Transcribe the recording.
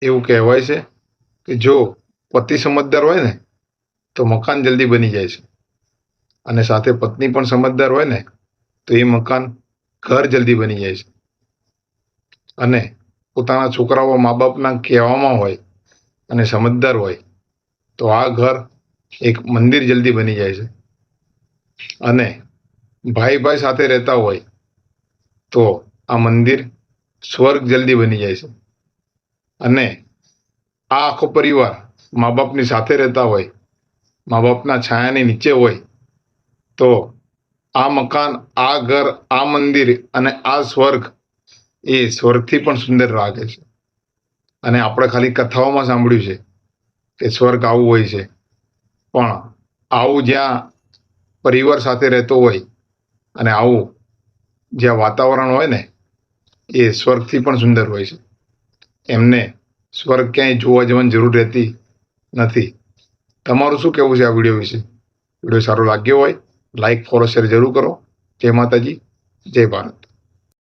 એવું કહેવાય છે કે જો પતિ સમજદાર હોય ને તો મકાન જલ્દી બની જાય છે, અને સાથે પત્ની પણ સમજદાર હોય ને તો એ મકાન ઘર જલ્દી બની જાય છે. અને પોતાના છોકરાઓ મા બાપના કહેવામાં હોય અને સમજદાર હોય તો આ ઘર એક મંદિર જલ્દી બની જાય છે. અને ભાઈ ભાઈ સાથે રહેતા હોય તો આ મંદિર સ્વર્ગ જલ્દી બની જાય છે. અને આ આખો પરિવાર મા બાપની સાથે રહેતા હોય, મા બાપના છાયાની નીચે હોય તો આ મકાન, આ ઘર, આ મંદિર અને આ સ્વર્ગ એ સ્વર્ગથી પણ સુંદર લાગે છે. અને આપણે ખાલી કથાઓમાં સાંભળ્યું છે કે સ્વર્ગ આવું હોય છે, પણ આવું જ્યાં પરિવાર સાથે રહેતો હોય અને આવું જ્યાં વાતાવરણ હોય ને એ સ્વર્ગથી પણ સુંદર હોય છે. એમને સ્વર્ગ ક્યાંય જોવા જવાની જરૂર રહેતી નથી. તમારું શું કહેવું છે આ વિડીયો વિશે? વિડીયો સારો લાગ્યો હોય લાઈક, ફોલો, શેર જરૂર કરો. જય માતાજી, જય ભારત.